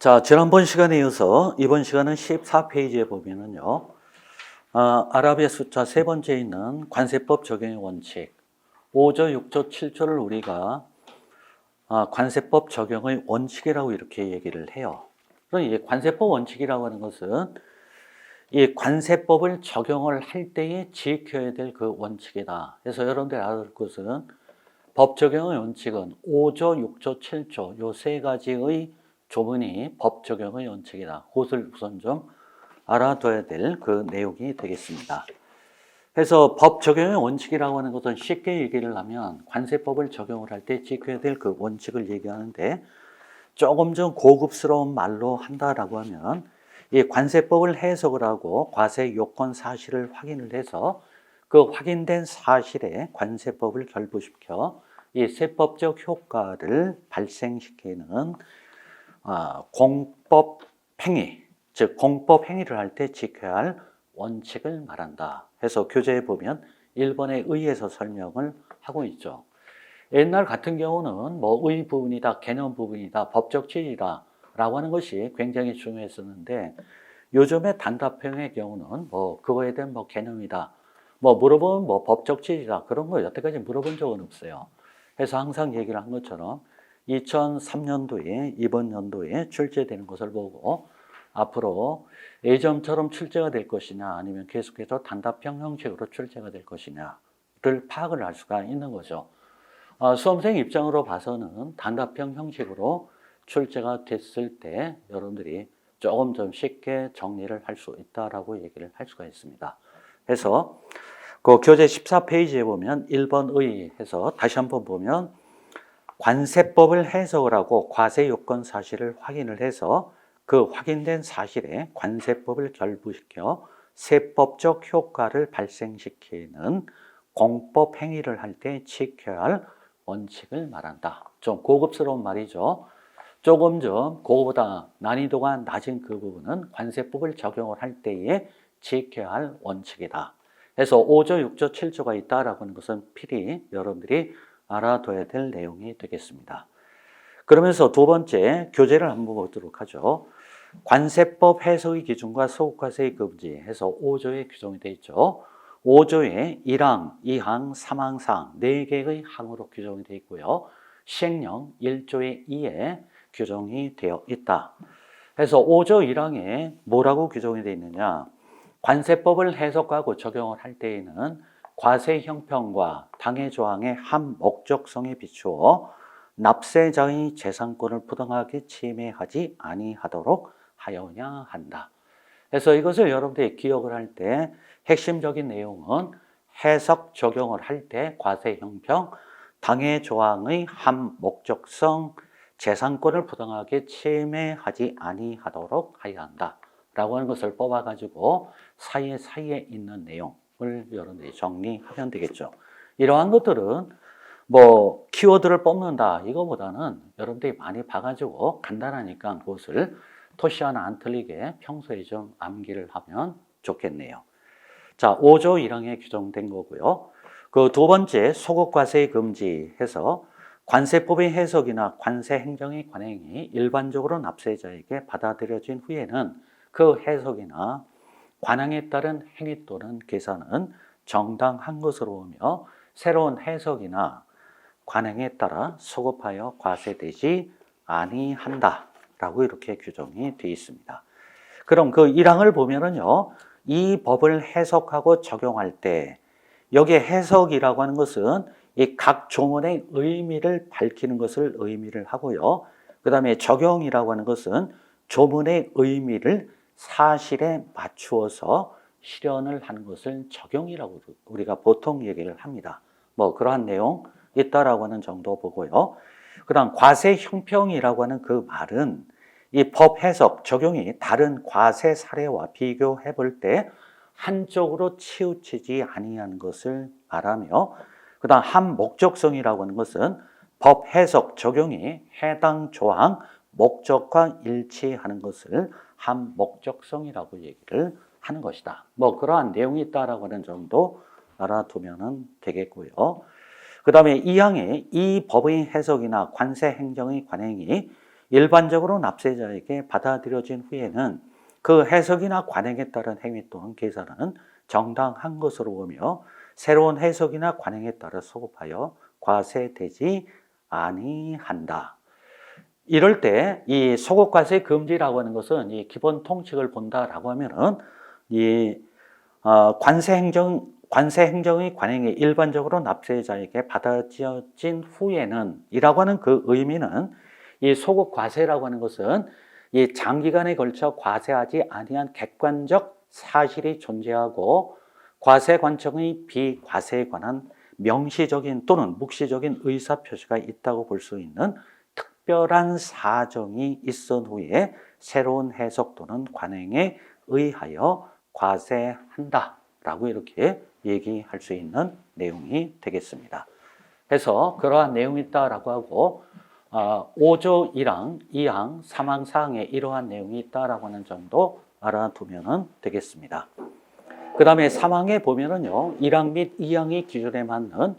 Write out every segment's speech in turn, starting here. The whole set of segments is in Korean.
자, 지난번 시간에 이어서 이번 시간은 14페이지에 보면은요, 아랍의 숫자 세 번째에 있는 관세법 적용의 원칙, 5조, 6조, 7조를 우리가 관세법 적용의 원칙이라고 이렇게 얘기를 해요. 그럼 이 관세법 원칙이라고 하는 것은 이 관세법을 적용을 할 때에 지켜야 될 그 원칙이다. 그래서 여러분들 알아둘 것은 법 적용의 원칙은 5조, 6조, 7조 요 세 가지의 조문이 법 적용의 원칙이다. 그것을 우선 좀 알아둬야 될 그 내용이 되겠습니다. 그래서 법 적용의 원칙이라고 하는 것은 쉽게 얘기를 하면 관세법을 적용을 할 때 지켜야 될 그 원칙을 얘기하는데 조금 좀 고급스러운 말로 한다라고 하면 이 관세법을 해석을 하고 과세 요건 사실을 확인을 해서 그 확인된 사실에 관세법을 결부시켜 이 세법적 효과를 발생시키는 공법 행위, 즉 공법 행위를 할 때 지켜야 할 원칙을 말한다. 해서 교재에 보면 1번에 의해서 설명을 하고 있죠. 옛날 같은 경우는 뭐 의 부분이다, 개념 부분이다, 법적 취지다 라고 하는 것이 굉장히 중요했었는데 요즘의 단답형의 경우는 뭐 그거에 대한 뭐 개념이다, 뭐 물어보면 뭐 법적 취지다 그런 거 여태까지 물어본 적은 없어요. 그래서 항상 얘기를 한 것처럼 2003년도에 이번 연도에 출제되는 것을 보고 앞으로 예전처럼 출제가 될 것이냐 아니면 계속해서 단답형 형식으로 출제가 될 것이냐를 파악을 할 수가 있는 거죠. 수험생 입장으로 봐서는 단답형 형식으로 출제가 됐을 때 여러분들이 조금 좀 쉽게 정리를 할 수 있다라고 얘기를 할 수가 있습니다. 그래서 그 교재 14페이지에 보면 1번 의 해서 다시 한번 보면 관세법을 해석을 하고 과세 요건 사실을 확인을 해서 그 확인된 사실에 관세법을 결부시켜 세법적 효과를 발생시키는 공법 행위를 할 때 지켜야 할 원칙을 말한다. 좀 고급스러운 말이죠. 조금 좀 그거보다 난이도가 낮은 그 부분은 관세법을 적용을 할 때에 지켜야 할 원칙이다. 그래서 5조, 6조, 7조가 있다라고 하는 것은 필히 여러분들이 알아둬야 될 내용이 되겠습니다. 그러면서 두 번째 교재를 한번 보도록 하죠. 관세법 해석의 기준과 소득과세의 금지 해서 5조에 규정이 되어 있죠. 5조에 1항, 2항, 3항, 4항 4개의 항으로 규정이 되어 있고요. 시행령 1조의 2에 규정이 되어 있다. 그래서 5조 1항에 뭐라고 규정이 되어 있느냐? 관세법을 해석하고 적용을 할 때에는 과세 형평과 당해 조항의 한 목적성에 비추어 납세자의 재산권을 부당하게 침해하지 아니하도록 하여야 한다. 그래서 이것을 여러분들이 기억을 할 때 핵심적인 내용은 해석 적용을 할 때 과세 형평, 당해 조항의 한 목적성, 재산권을 부당하게 침해하지 아니하도록 하여야 한다. 라고 하는 것을 뽑아가지고 사이에 있는 내용을 여러분들이 정리하면 되겠죠. 이러한 것들은 뭐 키워드를 뽑는다 이거보다는 여러분들이 많이 봐가지고 간단하니까 그것을 토시 하나 안 틀리게 평소에 좀 암기를 하면 좋겠네요. 자, 5조 1항에 규정된 거고요. 그 두 번째 소득과세 금지 해서 관세법의 해석이나 관세 행정의 관행이 일반적으로 납세자에게 받아들여진 후에는 그 해석이나 관행에 따른 행위 또는 계산은 정당한 것으로 보며 새로운 해석이나 관행에 따라 소급하여 과세되지 아니한다 라고 이렇게 규정이 되어 있습니다. 그럼 그 1항을 보면은요, 이 법을 해석하고 적용할 때 여기에 해석이라고 하는 것은 이 각 조문의 의미를 밝히는 것을 의미를 하고요. 그 다음에 적용이라고 하는 것은 조문의 의미를 사실에 맞추어서 실현을 하는 것을 적용이라고 우리가 보통 얘기를 합니다. 뭐 그러한 내용 있다라고 하는 정도 보고요. 그 다음 과세 형평이라고 하는 그 말은 이 법 해석, 적용이 다른 과세 사례와 비교해 볼 때 한쪽으로 치우치지 아니하는 것을 말하며 그 다음 한 목적성이라고 하는 것은 법 해석, 적용이 해당 조항, 목적과 일치하는 것을 한 목적성이라고 얘기를 하는 것이다. 뭐 그러한 내용이 있다라고 하는 정도 알아두면 되겠고요. 그 다음에 2항에 이 법의 해석이나 관세 행정의 관행이 일반적으로 납세자에게 받아들여진 후에는 그 해석이나 관행에 따른 행위 또는 계산은 정당한 것으로 보며 새로운 해석이나 관행에 따라 소급하여 과세되지 아니한다. 이럴 때 이 소급과세 금지라고 하는 것은 이 기본 통칙을 본다라고 하면은 이 관세 행정의 관행이 일반적으로 납세자에게 받아들여진 후에는 이라고 하는 그 의미는 이 소급 과세라고 하는 것은 이 장기간에 걸쳐 과세하지 아니한 객관적 사실이 존재하고 과세 관청의 비과세에 관한 명시적인 또는 묵시적인 의사 표시가 있다고 볼 수 있는 특별한 사정이 있은 후에 새로운 해석 또는 관행에 의하여 과세한다라고 이렇게 얘기할 수 있는 내용이 되겠습니다. 그래서 그러한 내용이 있다라고 하고 5조 1항, 2항, 3항, 4항에 이러한 내용이 있다라고 하는 정도 알아두면 되겠습니다. 그 다음에 3항에 보면은요, 1항 및 2항의 기준에 맞는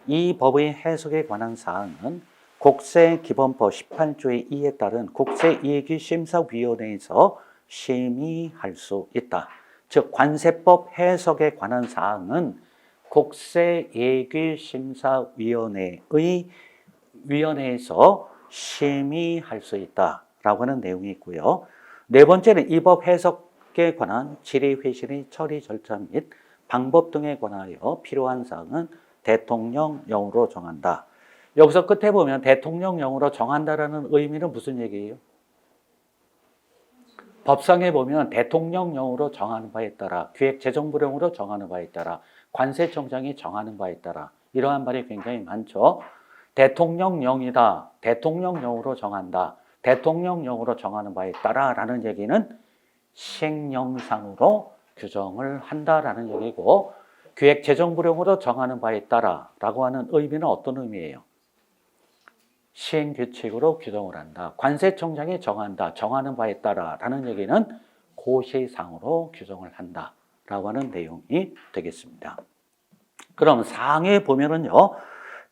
이 법의 해석에 관한 사항은 국세기본법 18조의 2에 따른 국세이익심사위원회에서 심의할 수 있다. 즉 관세법 해석에 관한 사항은 국세예규심사위원회에서 심의할 수 있다라고 하는 내용이 있고요. 네 번째는 이 법 해석에 관한 질의회신의 처리 절차 및 방법 등에 관하여 필요한 사항은 대통령령으로 정한다. 여기서 끝에 보면 대통령령으로 정한다라는 의미는 무슨 얘기예요? 법상에 보면 대통령령으로 정하는 바에 따라, 기획재정부령으로 정하는 바에 따라, 관세청장이 정하는 바에 따라 이러한 말이 굉장히 많죠. 대통령령이다, 대통령령으로 정한다, 대통령령으로 정하는 바에 따라 라는 얘기는 시행령상으로 규정을 한다라는 얘기고, 기획재정부령으로 정하는 바에 따라 라고 하는 의미는 어떤 의미예요? 시행규칙으로 규정을 한다. 관세청장이 정한다. 정하는 바에 따라 라는 얘기는 고시상으로 규정을 한다 라고 하는 내용이 되겠습니다. 그럼 사항에 보면은요,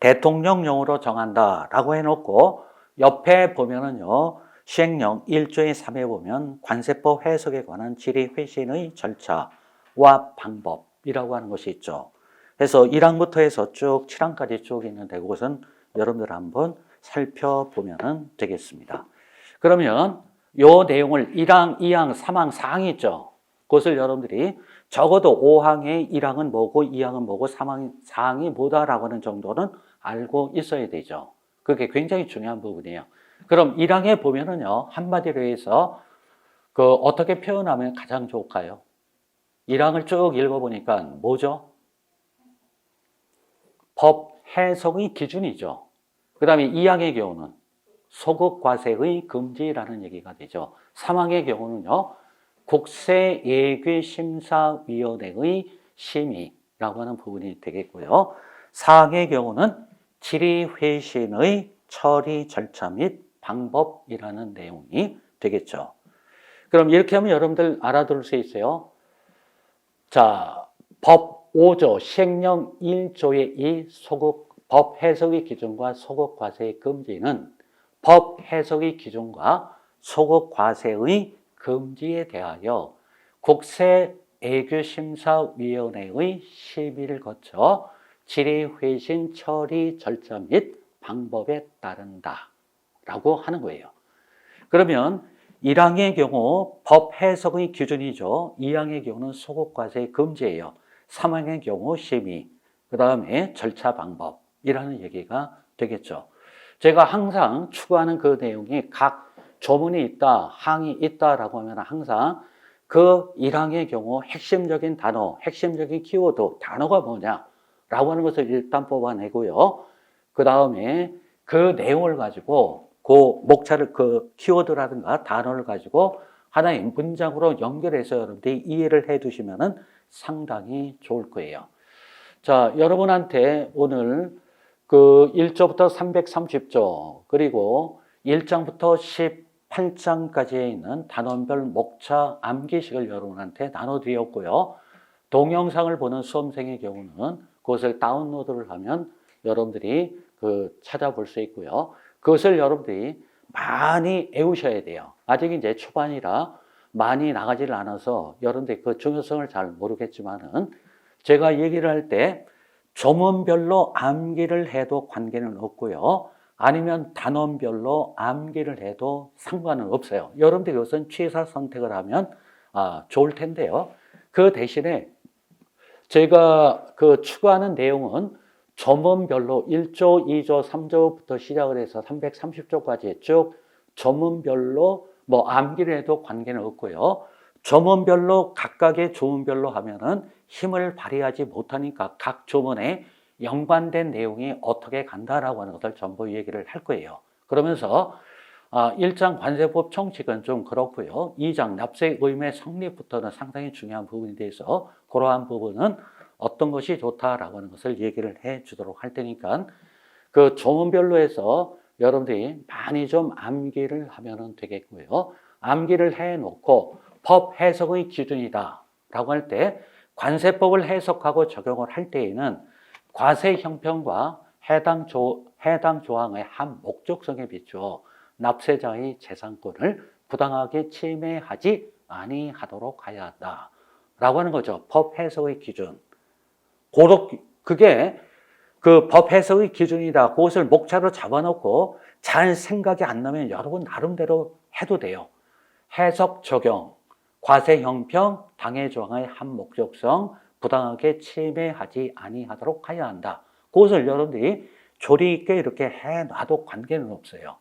대통령령으로 정한다 라고 해놓고 옆에 보면은요, 시행령 1조의 3에 보면 관세법 해석에 관한 질의회신의 절차와 방법이라고 하는 것이 있죠. 그래서 1항부터 해서 쭉 7항까지 쭉 있는데 그것은 여러분들 한번 살펴보면 되겠습니다. 그러면 이 내용을 1항, 2항, 3항, 4항이 있죠. 그것을 여러분들이 적어도 5항의 1항은 뭐고 2항은 뭐고 3항, 4항이 뭐다라고 하는 정도는 알고 있어야 되죠. 그게 굉장히 중요한 부분이에요. 그럼 1항에 보면은요, 한마디로 해서 어떻게 표현하면 가장 좋을까요? 1항을 쭉 읽어보니까 뭐죠? 법 해석의 기준이죠. 그 다음에 2항의 경우는 소급과세의 금지라는 얘기가 되죠. 3항의 경우는요, 국세예규심사위원회의 심의라고 하는 부분이 되겠고요. 4항의 경우는 질의회신의 처리 절차 및 방법이라는 내용이 되겠죠. 그럼 이렇게 하면 여러분들 알아둘 수 있어요. 자, 법 5조 시행령 1조의 이 법 해석의 기준과 소급과세의 금지는 법 해석의 기준과 소급과세의 금지에 대하여 국세예규심사위원회의 심의를 거쳐 질의회신 처리 절차 및 방법에 따른다 라고 하는 거예요. 그러면 1항의 경우 법 해석의 기준이죠. 2항의 경우는 소급과세의 금지예요. 3항의 경우 심의, 그 다음에 절차 방법이라는 얘기가 되겠죠. 제가 항상 추구하는 그 내용이 각 조문이 있다, 항이 있다라고 하면 항상 그 1항의 경우 핵심적인 단어, 핵심적인 키워드, 단어가 뭐냐라고 하는 것을 일단 뽑아내고요. 그 다음에 그 내용을 가지고 그 목차를, 그 키워드라든가 단어를 가지고 하나의 문장으로 연결해서 여러분들이 이해를 해 두시면 상당히 좋을 거예요. 자, 여러분한테 오늘 그 1조부터 330조, 그리고 1장부터 18장까지에 있는 단원별 목차 암기식을 여러분한테 나눠드렸고요. 동영상을 보는 수험생의 경우는 그것을 다운로드를 하면 여러분들이 찾아볼 수 있고요. 그것을 여러분들이 많이 애우셔야 돼요. 아직 이제 초반이라 많이 나가지를 않아서 여러분들 그 중요성을 잘 모르겠지만은 제가 얘기를 할 때 조문별로 암기를 해도 관계는 없고요. 아니면 단원별로 암기를 해도 상관은 없어요. 여러분들 이것은 취사 선택을 하면 좋을 텐데요. 그 대신에 제가 그 추구하는 내용은 조문별로 1조, 2조, 3조부터 시작을 해서 330조까지 쭉 조문별로 뭐 암기를 해도 관계는 없고요. 조문별로 각각의 조문별로 하면은 힘을 발휘하지 못하니까 각 조문에 연관된 내용이 어떻게 간다라고 하는 것을 전부 얘기를 할 거예요. 그러면서 1장 관세법 총칙은 좀 그렇고요. 2장 납세 의무의 성립부터는 상당히 중요한 부분에 대해서 그러한 부분은 어떤 것이 좋다라고 하는 것을 얘기를 해 주도록 할 테니까 그 조문별로 해서 여러분들이 많이 좀 암기를 하면 되겠고요. 암기를 해 놓고 법 해석의 기준이다 라고 할 때 관세법을 해석하고 적용을 할 때에는 과세 형평과 해당 조항의 한 목적성에 비추어 납세자의 재산권을 부당하게 침해하지 아니하도록 하여야 한다라고 하는 거죠. 법 해석의 기준. 그게 그 법 해석의 기준이다. 그것을 목차로 잡아놓고 잘 생각이 안 나면 여러분 나름대로 해도 돼요. 해석 적용, 과세 형평, 당해 조항의 한 목적성, 부당하게 침해하지 아니하도록 하여야 한다. 그것을 여러분들이 조리 있게 이렇게 해놔도 관계는 없어요.